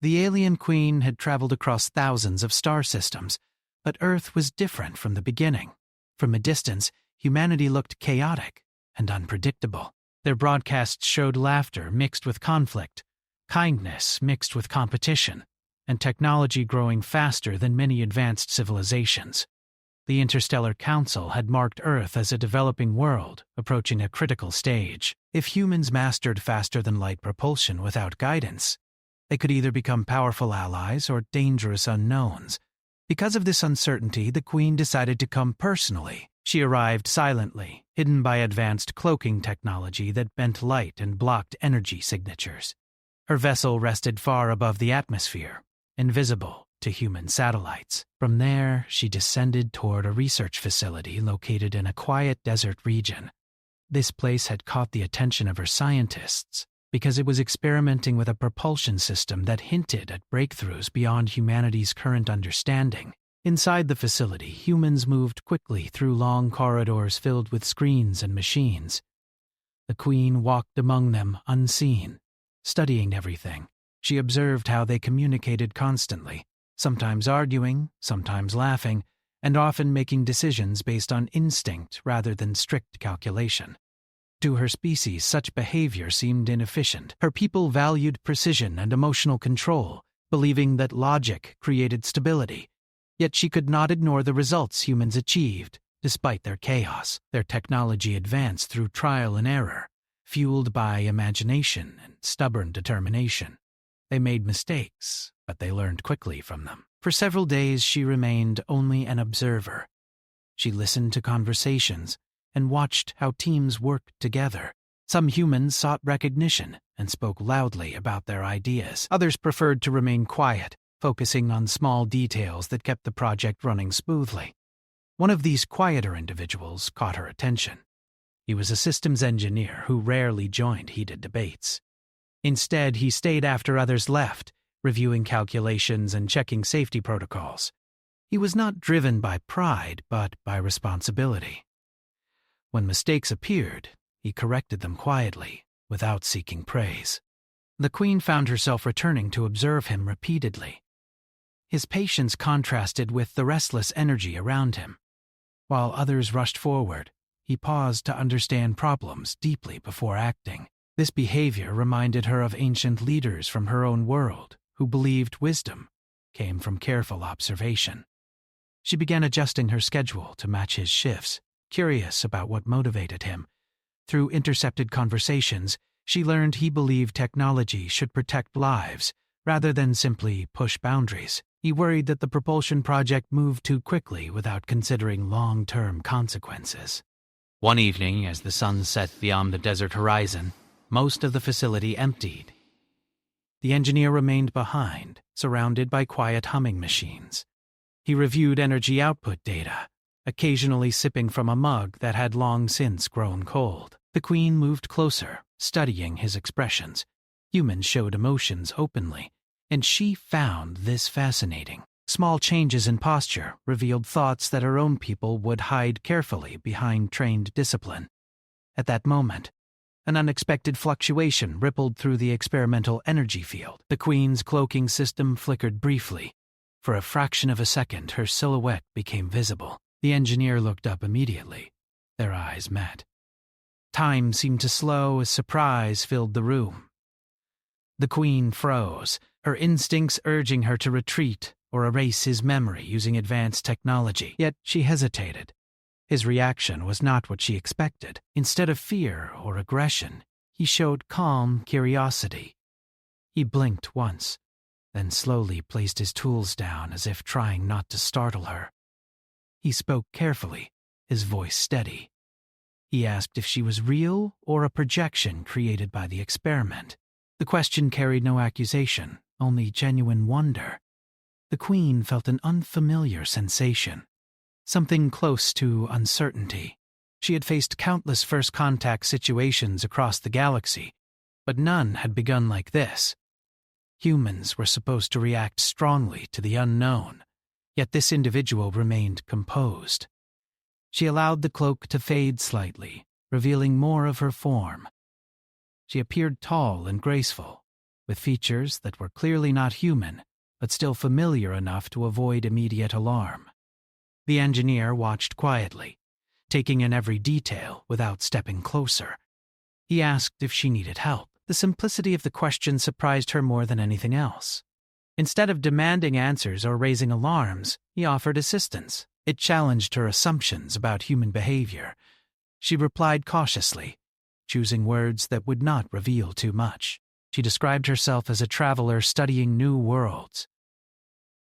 The alien queen had traveled across thousands of star systems, but Earth was different from the beginning. From a distance, humanity looked chaotic and unpredictable. Their broadcasts showed laughter mixed with conflict, kindness mixed with competition, and technology growing faster than many advanced civilizations. The Interstellar Council had marked Earth as a developing world, approaching a critical stage. If humans mastered faster-than-light propulsion without guidance, they could either become powerful allies or dangerous unknowns. Because of this uncertainty, the Queen decided to come personally. She arrived silently, hidden by advanced cloaking technology that bent light and blocked energy signatures. Her vessel rested far above the atmosphere, invisible to human satellites. From there, she descended toward a research facility located in a quiet desert region. This place had caught the attention of her scientists because it was experimenting with a propulsion system that hinted at breakthroughs beyond humanity's current understanding. Inside the facility, humans moved quickly through long corridors filled with screens and machines. The Queen walked among them unseen, studying everything. She observed how they communicated constantly, sometimes arguing, sometimes laughing, and often making decisions based on instinct rather than strict calculation. To her species, such behavior seemed inefficient. Her people valued precision and emotional control, believing that logic created stability. Yet she could not ignore the results humans achieved, despite their chaos. Their technology advanced through trial and error, fueled by imagination and stubborn determination. They made mistakes, but they learned quickly from them. For several days she remained only an observer. She listened to conversations and watched how teams worked together. Some humans sought recognition and spoke loudly about their ideas. Others preferred to remain quiet, focusing on small details that kept the project running smoothly. One of these quieter individuals caught her attention. He was a systems engineer who rarely joined heated debates. Instead, he stayed after others left, reviewing calculations and checking safety protocols. He was not driven by pride, but by responsibility. When mistakes appeared, he corrected them quietly, without seeking praise. The Queen found herself returning to observe him repeatedly. His patience contrasted with the restless energy around him. While others rushed forward, he paused to understand problems deeply before acting. This behavior reminded her of ancient leaders from her own world who believed wisdom came from careful observation. She began adjusting her schedule to match his shifts, curious about what motivated him. Through intercepted conversations, she learned he believed technology should protect lives rather than simply push boundaries. He worried that the propulsion project moved too quickly without considering long-term consequences. One evening, as the sun set beyond the desert horizon, most of the facility emptied. The engineer remained behind, surrounded by quiet humming machines. He reviewed energy output data, occasionally sipping from a mug that had long since grown cold. The Queen moved closer, studying his expressions. Humans showed emotions openly, and she found this fascinating. Small changes in posture revealed thoughts that her own people would hide carefully behind trained discipline. At that moment, an unexpected fluctuation rippled through the experimental energy field. The Queen's cloaking system flickered briefly. For a fraction of a second, her silhouette became visible. The engineer looked up immediately. Their eyes met. Time seemed to slow as surprise filled the room. The Queen froze, her instincts urging her to retreat or erase his memory using advanced technology. Yet she hesitated. His reaction was not what she expected. Instead of fear or aggression, he showed calm curiosity. He blinked once, then slowly placed his tools down as if trying not to startle her. He spoke carefully, his voice steady. He asked if she was real or a projection created by the experiment. The question carried no accusation, only genuine wonder. The Queen felt an unfamiliar sensation, something close to uncertainty. She had faced countless first-contact situations across the galaxy, but none had begun like this. Humans were supposed to react strongly to the unknown, yet this individual remained composed. She allowed the cloak to fade slightly, revealing more of her form. She appeared tall and graceful, with features that were clearly not human, but still familiar enough to avoid immediate alarm. The engineer watched quietly, taking in every detail without stepping closer. He asked if she needed help. The simplicity of the question surprised her more than anything else. Instead of demanding answers or raising alarms, he offered assistance. It challenged her assumptions about human behavior. She replied cautiously, choosing words that would not reveal too much. She described herself as a traveler studying new worlds.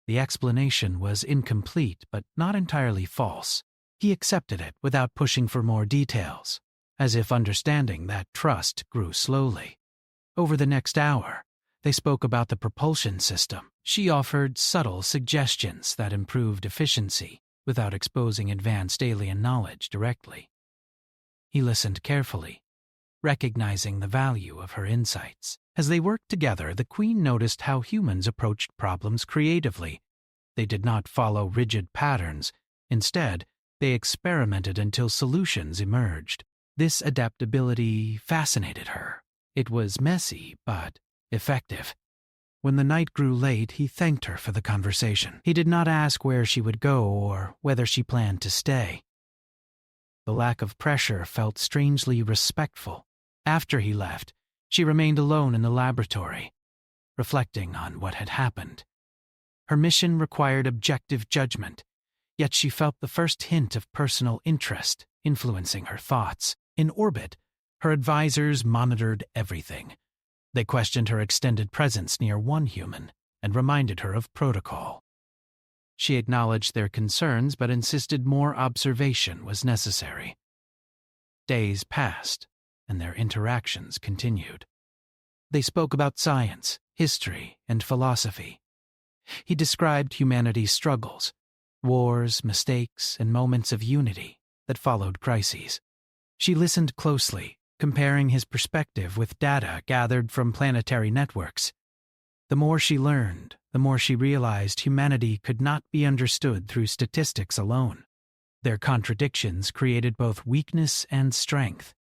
The explanation was incomplete, but not entirely false. He accepted it without pushing for more details, as if understanding that trust grew slowly. Over the next hour, they spoke about the propulsion system. She offered subtle suggestions that improved efficiency without exposing advanced alien knowledge directly. He listened carefully, recognizing the value of her insights. As they worked together, the Queen noticed how humans approached problems creatively. They did not follow rigid patterns. Instead, they experimented until solutions emerged. This adaptability fascinated her. It was messy, but effective. When the night grew late, he thanked her for the conversation. He did not ask where she would go or whether she planned to stay. The lack of pressure felt strangely respectful. After he left, she remained alone in the laboratory, reflecting on what had happened. Her mission required objective judgment, yet she felt the first hint of personal interest influencing her thoughts. In orbit, her advisors monitored everything. They questioned her extended presence near one human and reminded her of protocol. She acknowledged their concerns but insisted more observation was necessary. Days passed, and their interactions continued. They spoke about science, history, and philosophy. He described humanity's struggles, wars, mistakes, and moments of unity that followed crises. She listened closely, comparing his perspective with data gathered from planetary networks. The more she learned, the more she realized humanity could not be understood through statistics alone. Their contradictions created both weakness and strength.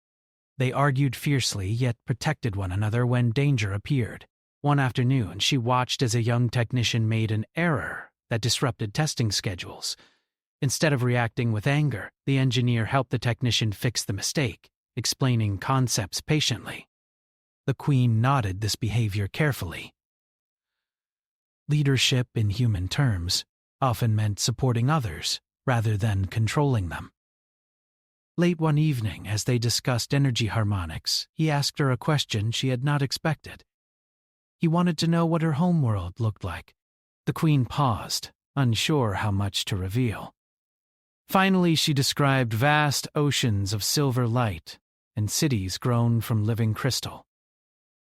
They argued fiercely yet protected one another when danger appeared. One afternoon, she watched as a young technician made an error that disrupted testing schedules. Instead of reacting with anger, the engineer helped the technician fix the mistake, explaining concepts patiently. The Queen noted this behavior carefully. Leadership in human terms often meant supporting others rather than controlling them. Late one evening, as they discussed energy harmonics, he asked her a question she had not expected. He wanted to know what her homeworld looked like. The Queen paused, unsure how much to reveal. Finally, she described vast oceans of silver light and cities grown from living crystal.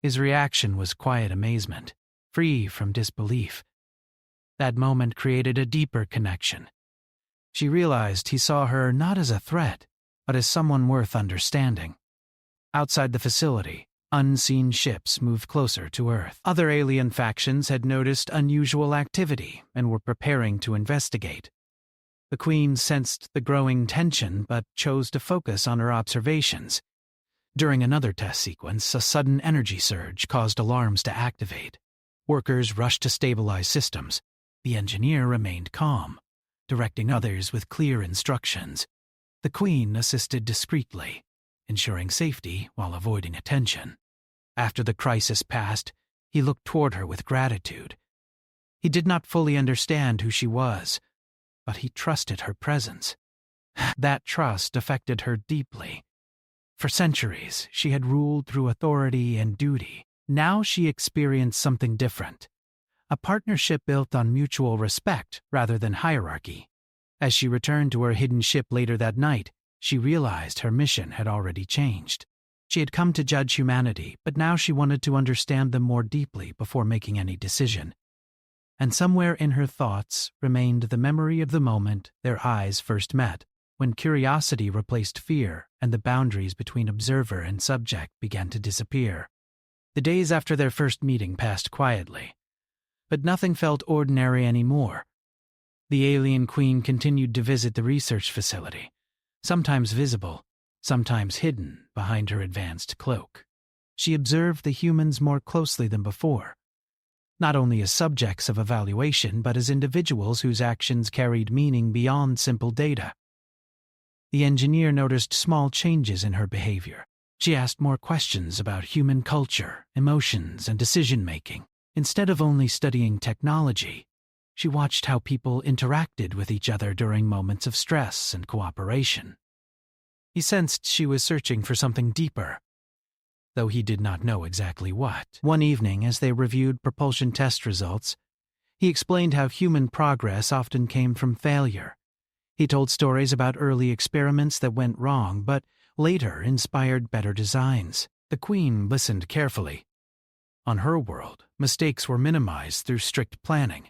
His reaction was quiet amazement, free from disbelief. That moment created a deeper connection. She realized he saw her not as a threat, but as someone worth understanding. Outside the facility, unseen ships moved closer to Earth. Other alien factions had noticed unusual activity and were preparing to investigate. The Queen sensed the growing tension but chose to focus on her observations. During another test sequence, a sudden energy surge caused alarms to activate. Workers rushed to stabilize systems. The engineer remained calm, directing others with clear instructions. The Queen assisted discreetly, ensuring safety while avoiding attention. After the crisis passed, he looked toward her with gratitude. He did not fully understand who she was, but he trusted her presence. That trust affected her deeply. For centuries, she had ruled through authority and duty. Now she experienced something different, a partnership built on mutual respect rather than hierarchy. As she returned to her hidden ship later that night, she realized her mission had already changed. She had come to judge humanity, but now she wanted to understand them more deeply before making any decision. And somewhere in her thoughts remained the memory of the moment their eyes first met, when curiosity replaced fear and the boundaries between observer and subject began to disappear. The days after their first meeting passed quietly, but nothing felt ordinary anymore. The alien Queen continued to visit the research facility, sometimes visible, sometimes hidden behind her advanced cloak. She observed the humans more closely than before, not only as subjects of evaluation but as individuals whose actions carried meaning beyond simple data. The engineer noticed small changes in her behavior. She asked more questions about human culture, emotions, and decision-making. Instead of only studying technology, she watched how people interacted with each other during moments of stress and cooperation. He sensed she was searching for something deeper, though he did not know exactly what. One evening, as they reviewed propulsion test results, he explained how human progress often came from failure. He told stories about early experiments that went wrong, but later inspired better designs. The Queen listened carefully. On her world, mistakes were minimized through strict planning,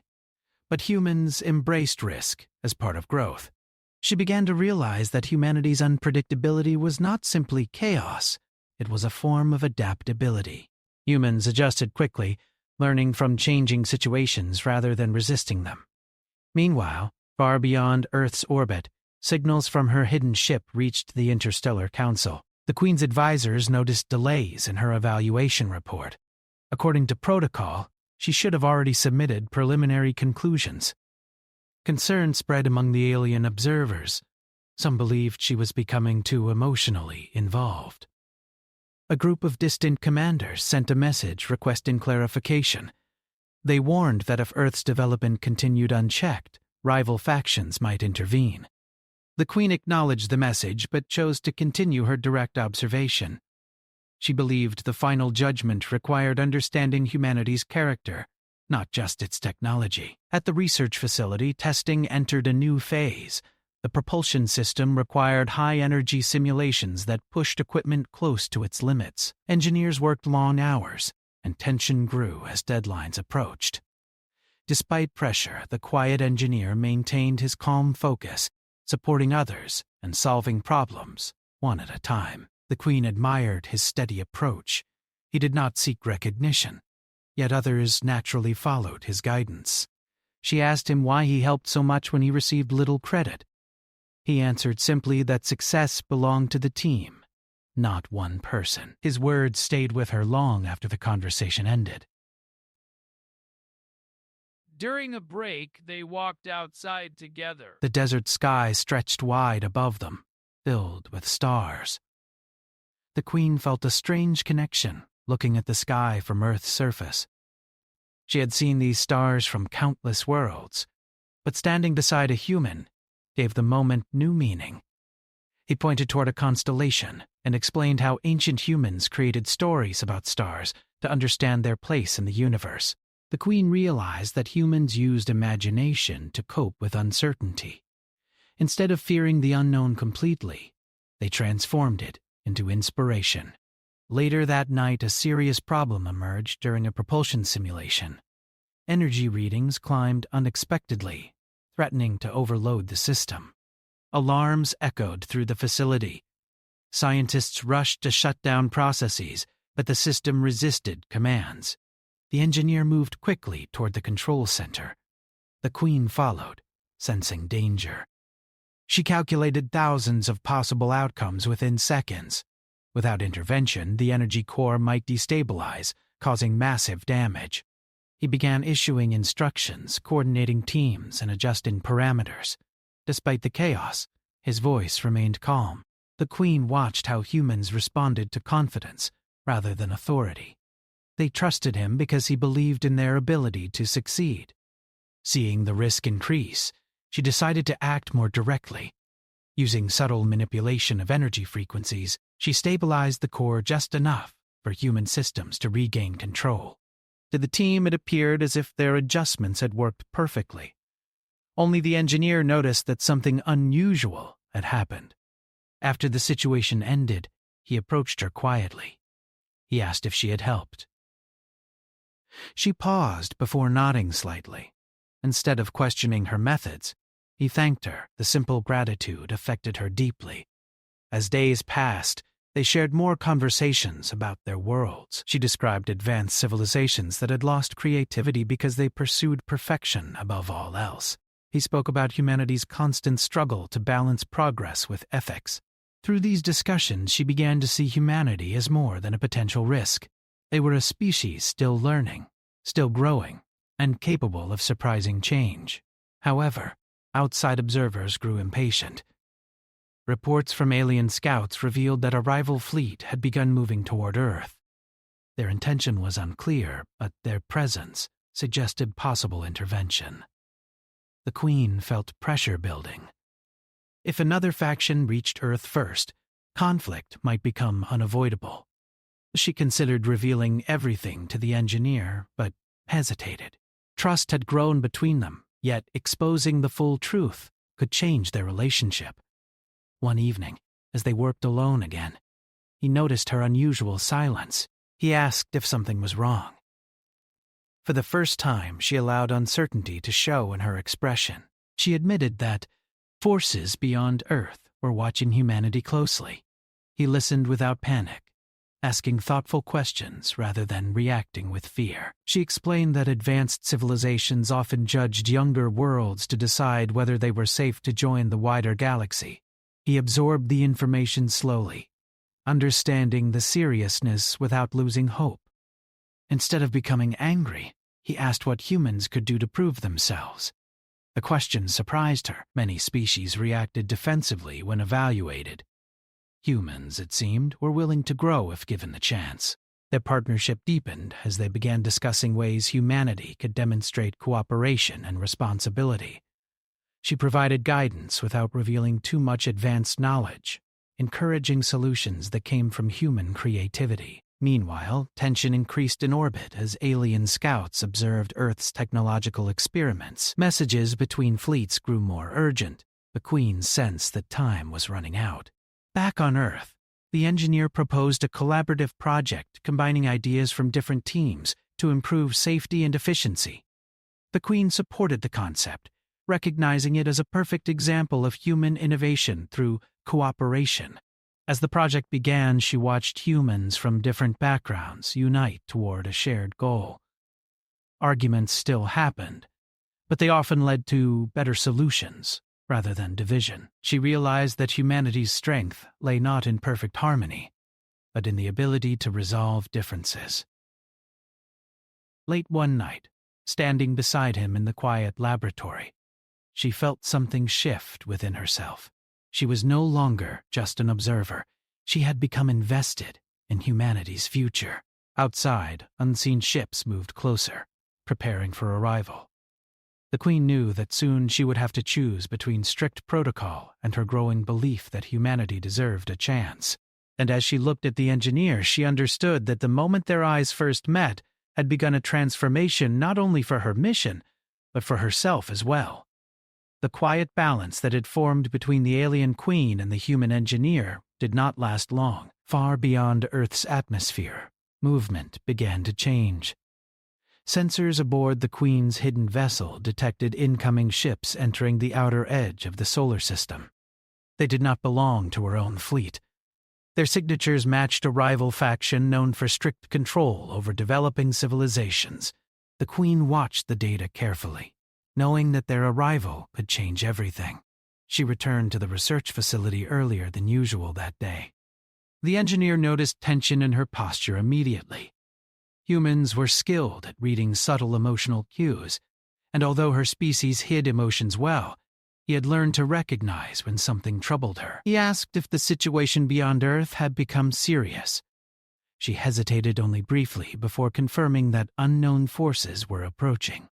but humans embraced risk as part of growth. She began to realize that humanity's unpredictability was not simply chaos, it was a form of adaptability. Humans adjusted quickly, learning from changing situations rather than resisting them. Meanwhile, far beyond Earth's orbit, signals from her hidden ship reached the Interstellar Council. The Queen's advisors noticed delays in her evaluation report. According to protocol, she should have already submitted preliminary conclusions. Concern spread among the alien observers. Some believed she was becoming too emotionally involved. A group of distant commanders sent a message requesting clarification. They warned that if Earth's development continued unchecked, rival factions might intervene. The Queen acknowledged the message but chose to continue her direct observation. She believed the final judgment required understanding humanity's character, not just its technology. At the research facility, testing entered a new phase. The propulsion system required high-energy simulations that pushed equipment close to its limits. Engineers worked long hours, and tension grew as deadlines approached. Despite pressure, the quiet engineer maintained his calm focus, supporting others and solving problems, one at a time. The Queen admired his steady approach. He did not seek recognition, yet others naturally followed his guidance. She asked him why he helped so much when he received little credit. He answered simply that success belonged to the team, not one person. His words stayed with her long after the conversation ended. During a break, they walked outside together. The desert sky stretched wide above them, filled with stars. The Queen felt a strange connection, looking at the sky from Earth's surface. She had seen these stars from countless worlds, but standing beside a human gave the moment new meaning. He pointed toward a constellation and explained how ancient humans created stories about stars to understand their place in the universe. The Queen realized that humans used imagination to cope with uncertainty. Instead of fearing the unknown completely, they transformed it into inspiration. Later that night, a serious problem emerged during a propulsion simulation. Energy readings climbed unexpectedly, threatening to overload the system. Alarms echoed through the facility. Scientists rushed to shut down processes, but the system resisted commands. The engineer moved quickly toward the control center. The Queen followed, sensing danger. She calculated thousands of possible outcomes within seconds. Without intervention, the energy core might destabilize, causing massive damage. He began issuing instructions, coordinating teams, and adjusting parameters. Despite the chaos, his voice remained calm. The Queen watched how humans responded to confidence rather than authority. They trusted him because he believed in their ability to succeed. Seeing the risk increase, she decided to act more directly. Using subtle manipulation of energy frequencies, she stabilized the core just enough for human systems to regain control. To the team, it appeared as if their adjustments had worked perfectly. Only the engineer noticed that something unusual had happened. After the situation ended, he approached her quietly. He asked if she had helped. She paused before nodding slightly. Instead of questioning her methods, he thanked her. The simple gratitude affected her deeply. As days passed, they shared more conversations about their worlds. She described advanced civilizations that had lost creativity because they pursued perfection above all else. He spoke about humanity's constant struggle to balance progress with ethics. Through these discussions, she began to see humanity as more than a potential risk. They were a species still learning, still growing, and capable of surprising change. However, outside observers grew impatient. Reports from alien scouts revealed that a rival fleet had begun moving toward Earth. Their intention was unclear, but their presence suggested possible intervention. The Queen felt pressure building. If another faction reached Earth first, conflict might become unavoidable. She considered revealing everything to the engineer, but hesitated. Trust had grown between them, yet exposing the full truth could change their relationship. One evening, as they worked alone again, he noticed her unusual silence. He asked if something was wrong. For the first time, she allowed uncertainty to show in her expression. She admitted that forces beyond Earth were watching humanity closely. He listened without panic, asking thoughtful questions rather than reacting with fear. She explained that advanced civilizations often judged younger worlds to decide whether they were safe to join the wider galaxy. He absorbed the information slowly, understanding the seriousness without losing hope. Instead of becoming angry, he asked what humans could do to prove themselves. The question surprised her. Many species reacted defensively when evaluated. Humans, it seemed, were willing to grow if given the chance. Their partnership deepened as they began discussing ways humanity could demonstrate cooperation and responsibility. She provided guidance without revealing too much advanced knowledge, encouraging solutions that came from human creativity. Meanwhile, tension increased in orbit as alien scouts observed Earth's technological experiments. Messages between fleets grew more urgent. The Queen sensed that time was running out. Back on Earth, the engineer proposed a collaborative project combining ideas from different teams to improve safety and efficiency. The Queen supported the concept, recognizing it as a perfect example of human innovation through cooperation. As the project began, she watched humans from different backgrounds unite toward a shared goal. Arguments still happened, but they often led to better solutions rather than division. She realized that humanity's strength lay not in perfect harmony, but in the ability to resolve differences. Late one night, standing beside him in the quiet laboratory, she felt something shift within herself. She was no longer just an observer. She had become invested in humanity's future. Outside, unseen ships moved closer, preparing for arrival. The Queen knew that soon she would have to choose between strict protocol and her growing belief that humanity deserved a chance. And as she looked at the engineer, she understood that the moment their eyes first met had begun a transformation not only for her mission, but for herself as well. The quiet balance that had formed between the alien queen and the human engineer did not last long. Far beyond Earth's atmosphere, movement began to change. Sensors aboard the Queen's hidden vessel detected incoming ships entering the outer edge of the solar system. They did not belong to her own fleet. Their signatures matched a rival faction known for strict control over developing civilizations. The Queen watched the data carefully, knowing that their arrival could change everything. She returned to the research facility earlier than usual that day. The engineer noticed tension in her posture immediately. Humans were skilled at reading subtle emotional cues, and although her species hid emotions well, he had learned to recognize when something troubled her. He asked if the situation beyond Earth had become serious. She hesitated only briefly before confirming that unknown forces were approaching.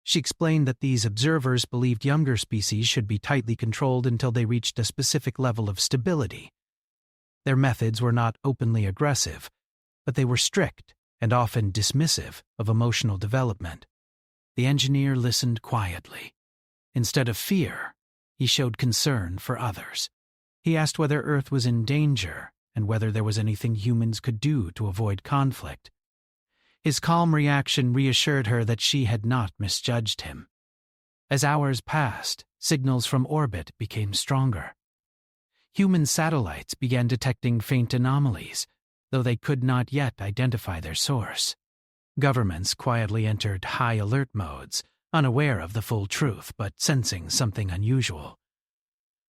She explained that these observers believed younger species should be tightly controlled until they reached a specific level of stability. Their methods were not openly aggressive, but they were strict and often dismissive of emotional development. The engineer listened quietly. Instead of fear, he showed concern for others. He asked whether Earth was in danger and whether there was anything humans could do to avoid conflict. His calm reaction reassured her that she had not misjudged him. As hours passed, signals from orbit became stronger. Human satellites began detecting faint anomalies, though they could not yet identify their source. Governments quietly entered high alert modes, unaware of the full truth but sensing something unusual.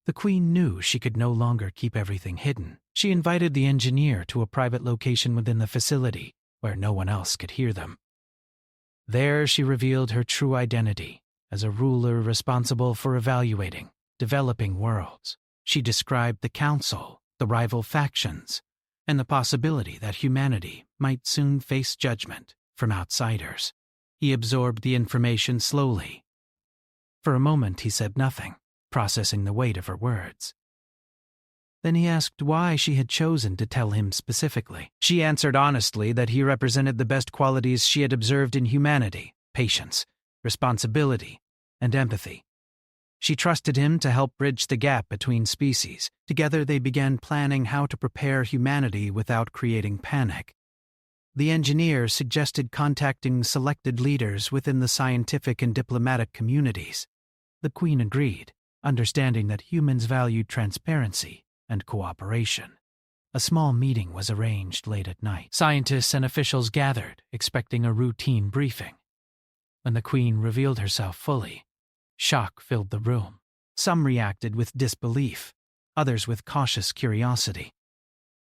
The Queen knew she could no longer keep everything hidden. She invited the engineer to a private location within the facility, where no one else could hear them. There she revealed her true identity as a ruler responsible for evaluating, developing worlds. She described the Council, the rival factions, and the possibility that humanity might soon face judgment from outsiders. He absorbed the information slowly. For a moment he said nothing, processing the weight of her words. Then he asked why she had chosen to tell him specifically. She answered honestly that he represented the best qualities she had observed in humanity: patience, responsibility, and empathy. She trusted him to help bridge the gap between species. Together they began planning how to prepare humanity without creating panic. The engineer suggested contacting selected leaders within the scientific and diplomatic communities. The Queen agreed, understanding that humans valued transparency and cooperation. A small meeting was arranged late at night. Scientists and officials gathered, expecting a routine briefing. When the Queen revealed herself fully, shock filled the room. Some reacted with disbelief, others with cautious curiosity.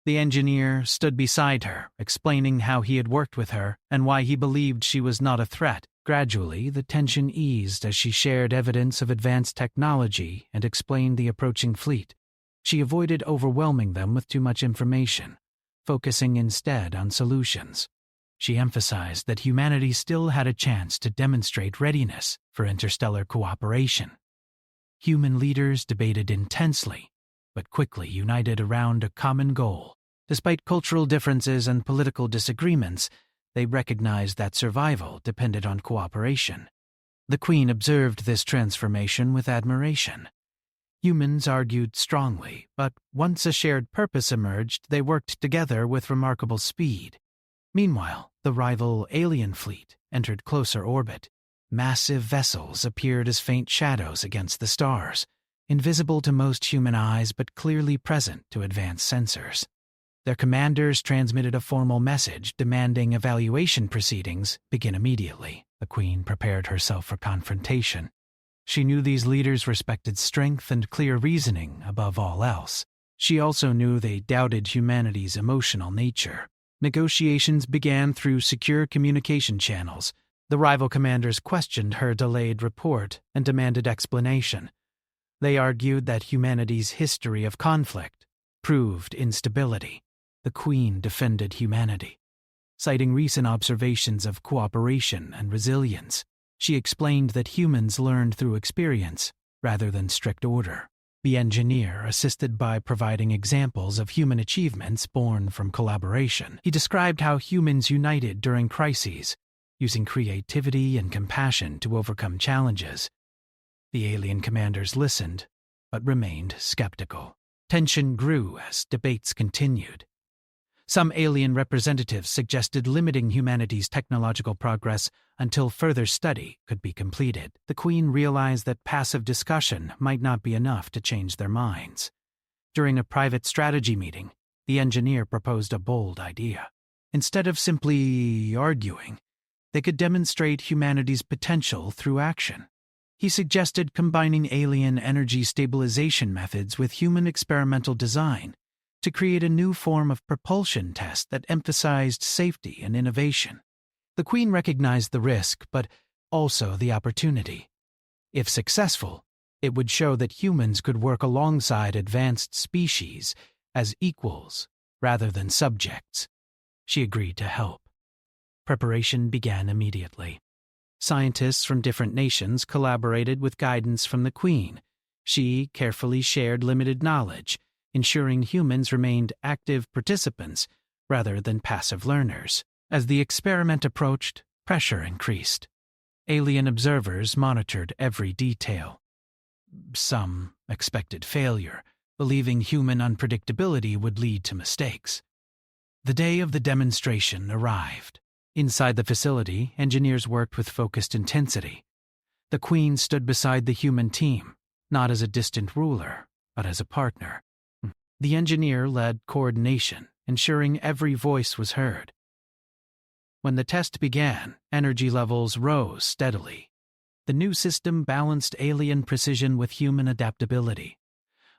The engineer stood beside her, explaining how he had worked with her and why he believed she was not a threat. Gradually, the tension eased as she shared evidence of advanced technology and explained the approaching fleet. She avoided overwhelming them with too much information, focusing instead on solutions. She emphasized that humanity still had a chance to demonstrate readiness for interstellar cooperation. Human leaders debated intensely, but quickly united around a common goal. Despite cultural differences and political disagreements, they recognized that survival depended on cooperation. The Queen observed this transformation with admiration. Humans argued strongly, but once a shared purpose emerged, they worked together with remarkable speed. Meanwhile, the rival alien fleet entered closer orbit. Massive vessels appeared as faint shadows against the stars, invisible to most human eyes but clearly present to advanced sensors. Their commanders transmitted a formal message demanding evaluation proceedings begin immediately. The Queen prepared herself for confrontation. She knew these leaders respected strength and clear reasoning above all else. She also knew they doubted humanity's emotional nature. Negotiations began through secure communication channels. The rival commanders questioned her delayed report and demanded explanation. They argued that humanity's history of conflict proved instability. The Queen defended humanity, citing recent observations of cooperation and resilience. She explained that humans learned through experience rather than strict order. The engineer assisted by providing examples of human achievements born from collaboration. He described how humans united during crises, using creativity and compassion to overcome challenges. The alien commanders listened, but remained skeptical. Tension grew as debates continued. Some alien representatives suggested limiting humanity's technological progress until further study could be completed. The Queen realized that passive discussion might not be enough to change their minds. During a private strategy meeting, the engineer proposed a bold idea. Instead of simply arguing, they could demonstrate humanity's potential through action. He suggested combining alien energy stabilization methods with human experimental design to create a new form of propulsion test that emphasized safety and innovation. The Queen recognized the risk, but also the opportunity. If successful, it would show that humans could work alongside advanced species as equals rather than subjects. She agreed to help. Preparation began immediately. Scientists from different nations collaborated with guidance from the Queen. She carefully shared limited knowledge, ensuring humans remained active participants rather than passive learners. As the experiment approached, pressure increased. Alien observers monitored every detail. Some expected failure, believing human unpredictability would lead to mistakes. The day of the demonstration arrived. Inside the facility, engineers worked with focused intensity. The Queen stood beside the human team, not as a distant ruler, but as a partner. The engineer led coordination, ensuring every voice was heard. When the test began, energy levels rose steadily. The new system balanced alien precision with human adaptability.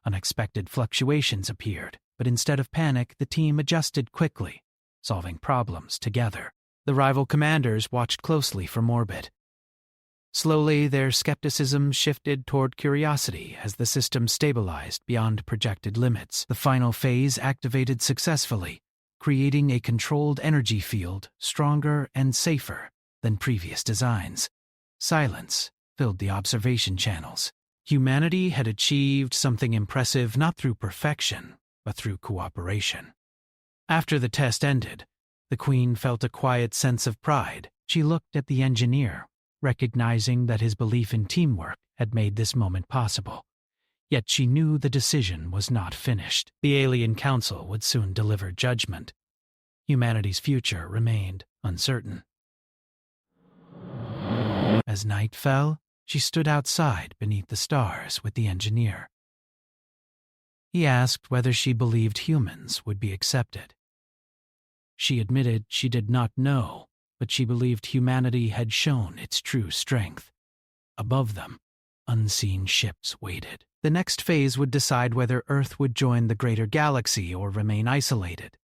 Unexpected fluctuations appeared, but instead of panic, the team adjusted quickly, solving problems together. The rival commanders watched closely for Morbid. Slowly, their skepticism shifted toward curiosity as the system stabilized beyond projected limits. The final phase activated successfully, creating a controlled energy field stronger and safer than previous designs. Silence filled the observation channels. Humanity had achieved something impressive not through perfection, but through cooperation. After the test ended, the Queen felt a quiet sense of pride. She looked at the engineer, recognizing that his belief in teamwork had made this moment possible. Yet she knew the decision was not finished. The Alien Council would soon deliver judgment. Humanity's future remained uncertain. As night fell, she stood outside beneath the stars with the engineer. He asked whether she believed humans would be accepted. She admitted she did not know, but she believed humanity had shown its true strength. Above them, unseen ships waited. The next phase would decide whether Earth would join the greater galaxy or remain isolated.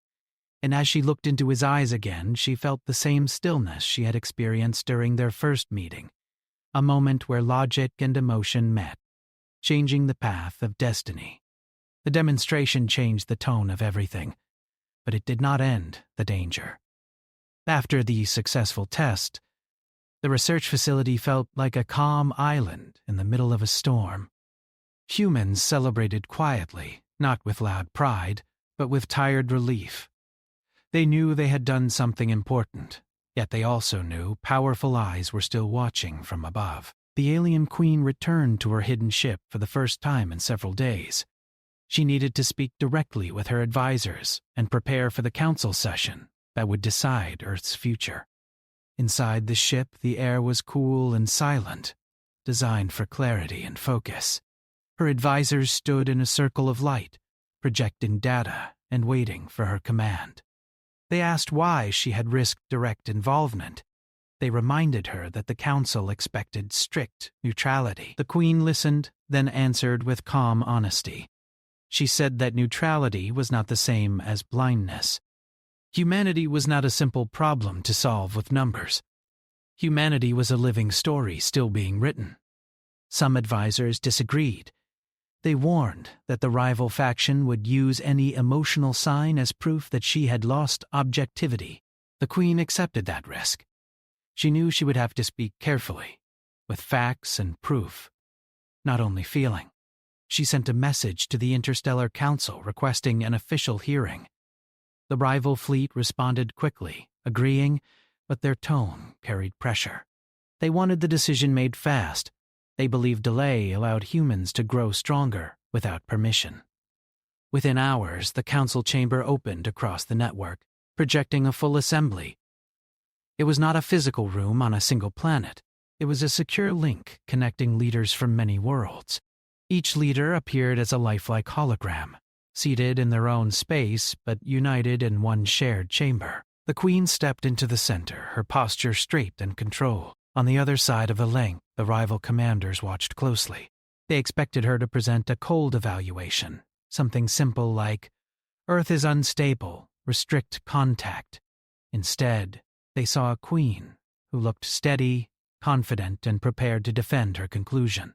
And as she looked into his eyes again, she felt the same stillness she had experienced during their first meeting, a moment where logic and emotion met, changing the path of destiny. The demonstration changed the tone of everything, but it did not end the danger. After the successful test, the research facility felt like a calm island in the middle of a storm. Humans celebrated quietly, not with loud pride, but with tired relief. They knew they had done something important, yet they also knew powerful eyes were still watching from above. The alien queen returned to her hidden ship for the first time in several days. She needed to speak directly with her advisors and prepare for the council session that would decide Earth's future. Inside the ship, the air was cool and silent, designed for clarity and focus. Her advisors stood in a circle of light, projecting data and waiting for her command. They asked why she had risked direct involvement. They reminded her that the council expected strict neutrality. The Queen listened, then answered with calm honesty. She said that neutrality was not the same as blindness. Humanity was not a simple problem to solve with numbers. Humanity was a living story still being written. Some advisors disagreed. They warned that the rival faction would use any emotional sign as proof that she had lost objectivity. The Queen accepted that risk. She knew she would have to speak carefully, with facts and proof, not only feeling. She sent a message to the Interstellar Council requesting an official hearing. The rival fleet responded quickly, agreeing, but their tone carried pressure. They wanted the decision made fast. They believed delay allowed humans to grow stronger without permission. Within hours, the council chamber opened across the network, projecting a full assembly. It was not a physical room on a single planet. It was a secure link connecting leaders from many worlds. Each leader appeared as a lifelike hologram, seated in their own space but united in one shared chamber. The Queen stepped into the center, her posture straight and controlled. On the other side of the link, the rival commanders watched closely. They expected her to present a cold evaluation, something simple like, "Earth is unstable, restrict contact." Instead, they saw a queen who looked steady, confident, and prepared to defend her conclusion.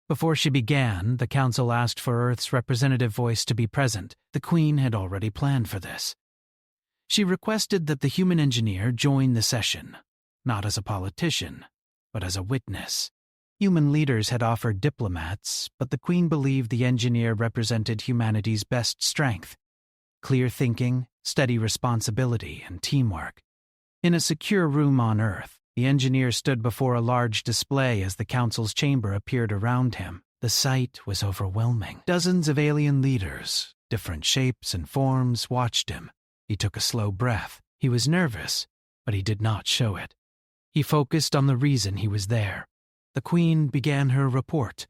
Before she began, the council asked for Earth's representative voice to be present. The Queen had already planned for this. She requested that the human engineer join the session, not as a politician, but as a witness. Human leaders had offered diplomats, but the Queen believed the engineer represented humanity's best strength: clear thinking, steady responsibility, and teamwork. In a secure room on Earth, the engineer stood before a large display as the council's chamber appeared around him. The sight was overwhelming. Dozens of alien leaders, different shapes and forms, watched him. He took a slow breath. He was nervous, but he did not show it. He focused on the reason he was there. The Queen began her report.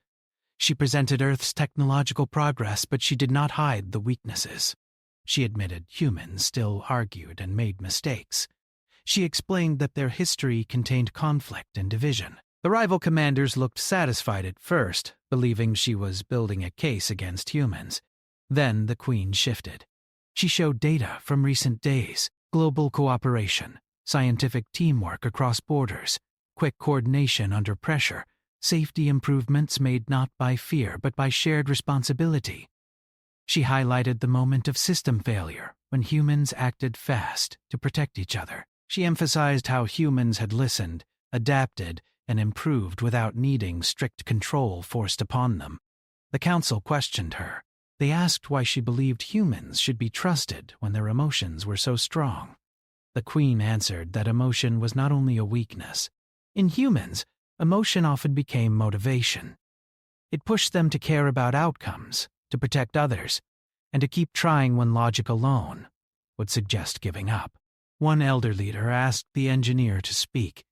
She presented Earth's technological progress, but she did not hide the weaknesses. She admitted humans still argued and made mistakes. She explained that their history contained conflict and division. The rival commanders looked satisfied at first, believing she was building a case against humans. Then the Queen shifted. She showed data from recent days: global cooperation, scientific teamwork across borders, quick coordination under pressure, safety improvements made not by fear but by shared responsibility. She highlighted the moment of system failure when humans acted fast to protect each other. She emphasized how humans had listened, adapted, and improved without needing strict control forced upon them. The council questioned her. They asked why she believed humans should be trusted when their emotions were so strong. The Queen answered that emotion was not only a weakness. In humans, emotion often became motivation. It pushed them to care about outcomes, to protect others, and to keep trying when logic alone would suggest giving up. One elder leader asked the engineer to speak.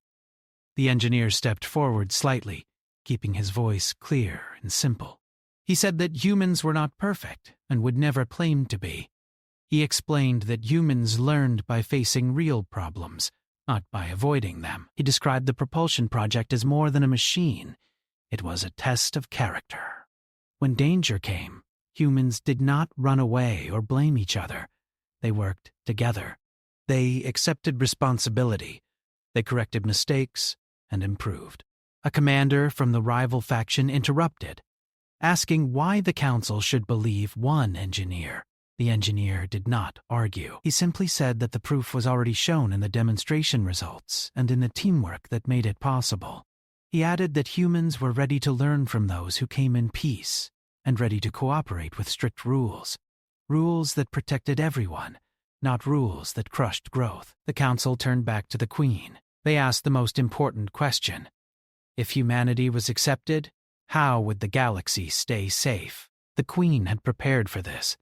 The engineer stepped forward slightly, keeping his voice clear and simple. He said that humans were not perfect and would never claim to be. He explained that humans learned by facing real problems, not by avoiding them. He described the propulsion project as more than a machine. It was a test of character. When danger came, humans did not run away or blame each other. They worked together. They accepted responsibility. They corrected mistakes and improved. A commander from the rival faction interrupted, asking why the council should believe one engineer. The engineer did not argue. He simply said that the proof was already shown in the demonstration results and in the teamwork that made it possible. He added that humans were ready to learn from those who came in peace and ready to cooperate with strict rules. Rules that protected everyone, not rules that crushed growth. The council turned back to the Queen. They asked the most important question. If humanity was accepted, how would the galaxy stay safe? The Queen had prepared for this.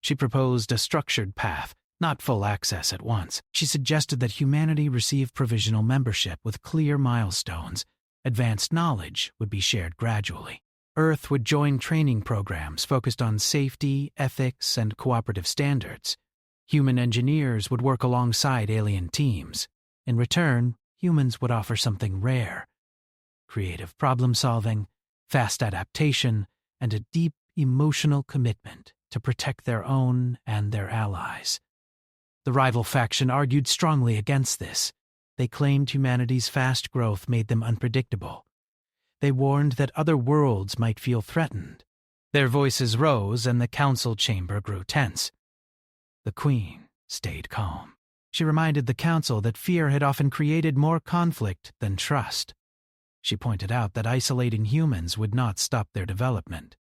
She proposed a structured path, not full access at once. She suggested that humanity receive provisional membership with clear milestones. Advanced knowledge would be shared gradually. Earth would join training programs focused on safety, ethics, and cooperative standards. Human engineers would work alongside alien teams. In return, humans would offer something rare: creative problem-solving, fast adaptation, and a deep emotional commitment to protect their own and their allies. The rival faction argued strongly against this. They claimed humanity's fast growth made them unpredictable. They warned that other worlds might feel threatened. Their voices rose and the council chamber grew tense. The Queen stayed calm. She reminded the council that fear had often created more conflict than trust. She pointed out that isolating humans would not stop their development.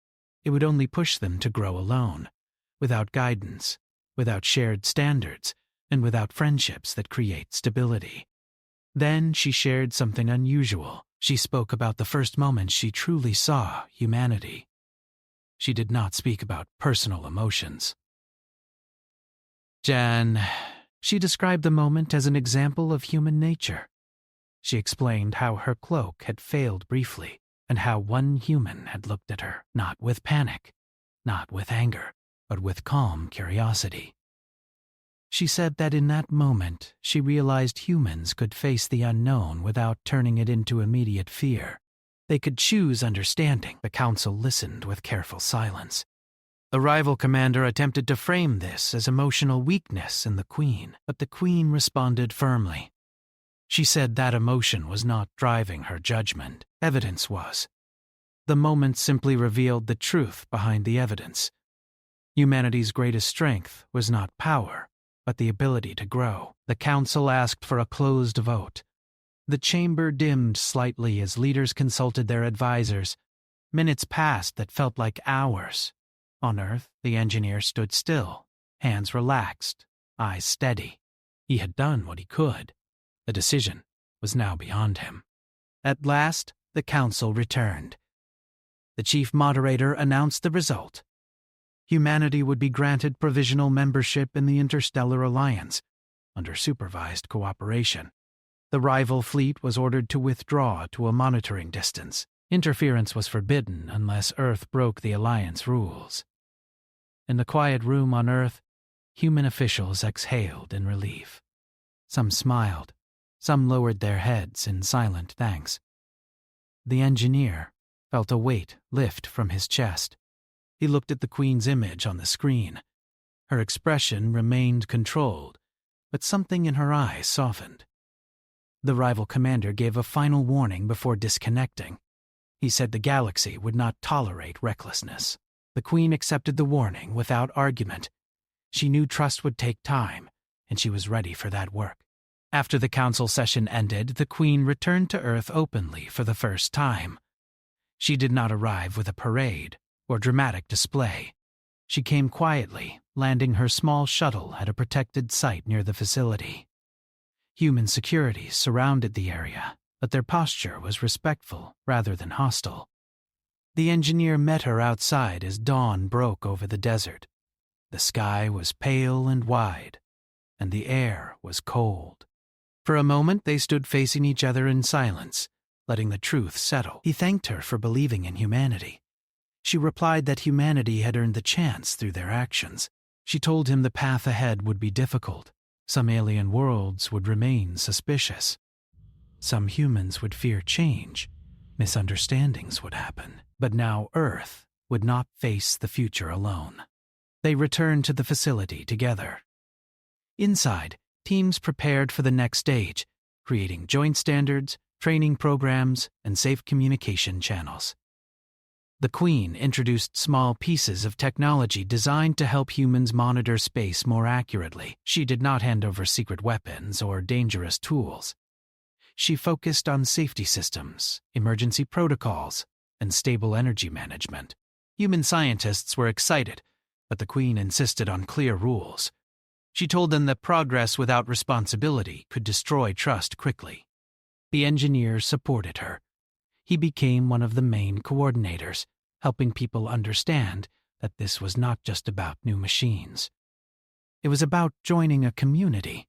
It would only push them to grow alone, without guidance, without shared standards, and without friendships that create stability. Then she shared something unusual. She spoke about the first moment she truly saw humanity. She did not speak about personal emotions. She described the moment as an example of human nature. She explained how her cloak had failed briefly, and how one human had looked at her, not with panic, not with anger, but with calm curiosity. She said that in that moment she realized humans could face the unknown without turning it into immediate fear. They could choose understanding. The council listened with careful silence. The rival commander attempted to frame this as emotional weakness in the Queen, but the Queen responded firmly. She said that emotion was not driving her judgment. Evidence was. The moment simply revealed the truth behind the evidence. Humanity's greatest strength was not power, but the ability to grow. The council asked for a closed vote. The chamber dimmed slightly as leaders consulted their advisors. Minutes passed that felt like hours. On Earth, the engineer stood still, hands relaxed, eyes steady. He had done what he could. The decision was now beyond him. At last, the council returned. The chief moderator announced the result. Humanity would be granted provisional membership in the Interstellar Alliance, under supervised cooperation. The rival fleet was ordered to withdraw to a monitoring distance. Interference was forbidden unless Earth broke the Alliance rules. In the quiet room on Earth, human officials exhaled in relief. Some smiled. Some lowered their heads in silent thanks. The engineer felt a weight lift from his chest. He looked at the Queen's image on the screen. Her expression remained controlled, but something in her eyes softened. The rival commander gave a final warning before disconnecting. He said the galaxy would not tolerate recklessness. The Queen accepted the warning without argument. She knew trust would take time, and she was ready for that work. After the council session ended, the Queen returned to Earth openly for the first time. She did not arrive with a parade or dramatic display. She came quietly, landing her small shuttle at a protected site near the facility. Human security surrounded the area, but their posture was respectful rather than hostile. The engineer met her outside as dawn broke over the desert. The sky was pale and wide, and the air was cold. For a moment they stood facing each other in silence, letting the truth settle. He thanked her for believing in humanity. She replied that humanity had earned the chance through their actions. She told him the path ahead would be difficult. Some alien worlds would remain suspicious. Some humans would fear change. Misunderstandings would happen. But now Earth would not face the future alone. They returned to the facility together. Inside, teams prepared for the next stage, creating joint standards, training programs, and safe communication channels. The Queen introduced small pieces of technology designed to help humans monitor space more accurately. She did not hand over secret weapons or dangerous tools. She focused on safety systems, emergency protocols, and stable energy management. Human scientists were excited, but the Queen insisted on clear rules. She told them that progress without responsibility could destroy trust quickly. The engineer supported her. He became one of the main coordinators, helping people understand that this was not just about new machines. It was about joining a community.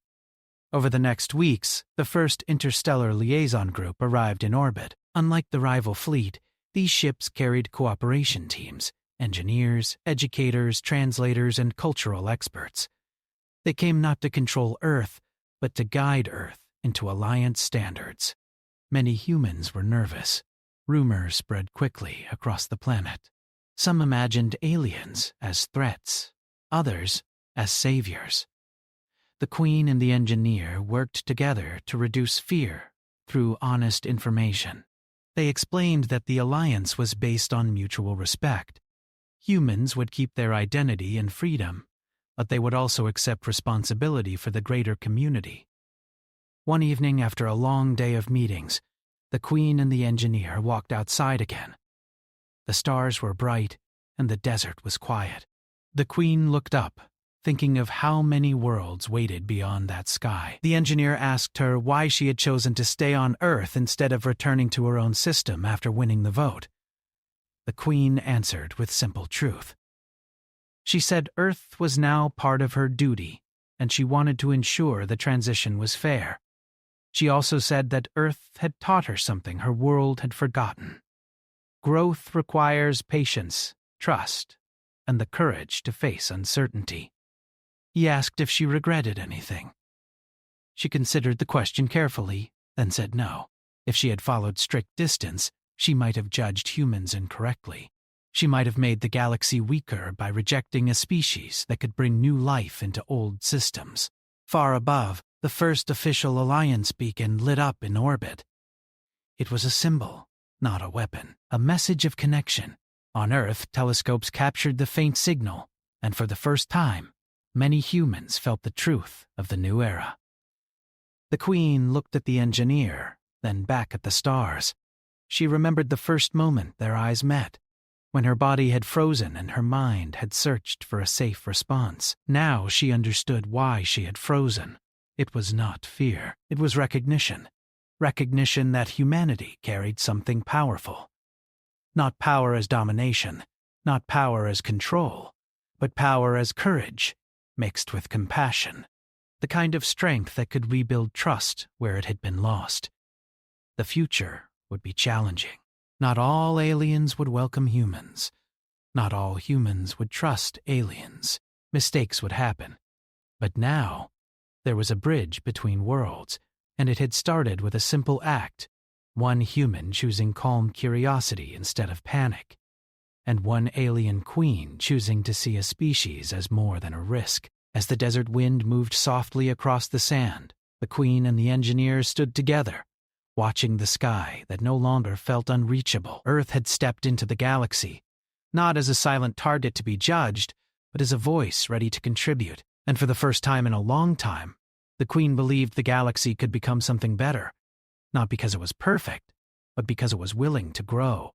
Over the next weeks, the first interstellar liaison group arrived in orbit. Unlike the rival fleet, these ships carried cooperation teams, engineers, educators, translators, and cultural experts. They came not to control Earth, but to guide Earth into Alliance standards. Many humans were nervous. Rumors spread quickly across the planet. Some imagined aliens as threats, others as saviors. The Queen and the engineer worked together to reduce fear through honest information. They explained that the alliance was based on mutual respect. Humans would keep their identity and freedom, but they would also accept responsibility for the greater community. One evening after a long day of meetings, the Queen and the engineer walked outside again. The stars were bright, and the desert was quiet. The Queen looked up, thinking of how many worlds waited beyond that sky. The engineer asked her why she had chosen to stay on Earth instead of returning to her own system after winning the vote. The Queen answered with simple truth. She said Earth was now part of her duty, and she wanted to ensure the transition was fair. She also said that Earth had taught her something her world had forgotten. Growth requires patience, trust, and the courage to face uncertainty. He asked if she regretted anything. She considered the question carefully, then said no. If she had followed strict distance, she might have judged humans incorrectly. She might have made the galaxy weaker by rejecting a species that could bring new life into old systems. Far above, the first official Alliance beacon lit up in orbit. It was a symbol, not a weapon, a message of connection. On Earth, telescopes captured the faint signal, and for the first time, many humans felt the truth of the new era. The Queen looked at the engineer, then back at the stars. She remembered the first moment their eyes met, when her body had frozen and her mind had searched for a safe response. Now she understood why she had frozen. It was not fear. It was recognition. Recognition that humanity carried something powerful. Not power as domination, not power as control, but power as courage, mixed with compassion. The kind of strength that could rebuild trust where it had been lost. The future would be challenging. Not all aliens would welcome humans. Not all humans would trust aliens. Mistakes would happen. But now, there was a bridge between worlds, and it had started with a simple act, one human choosing calm curiosity instead of panic, and one alien queen choosing to see a species as more than a risk. As the desert wind moved softly across the sand, the queen and the engineers stood together, watching the sky that no longer felt unreachable. Earth had stepped into the galaxy, not as a silent target to be judged, but as a voice ready to contribute. And for the first time in a long time, the queen believed the galaxy could become something better, not because it was perfect, but because it was willing to grow.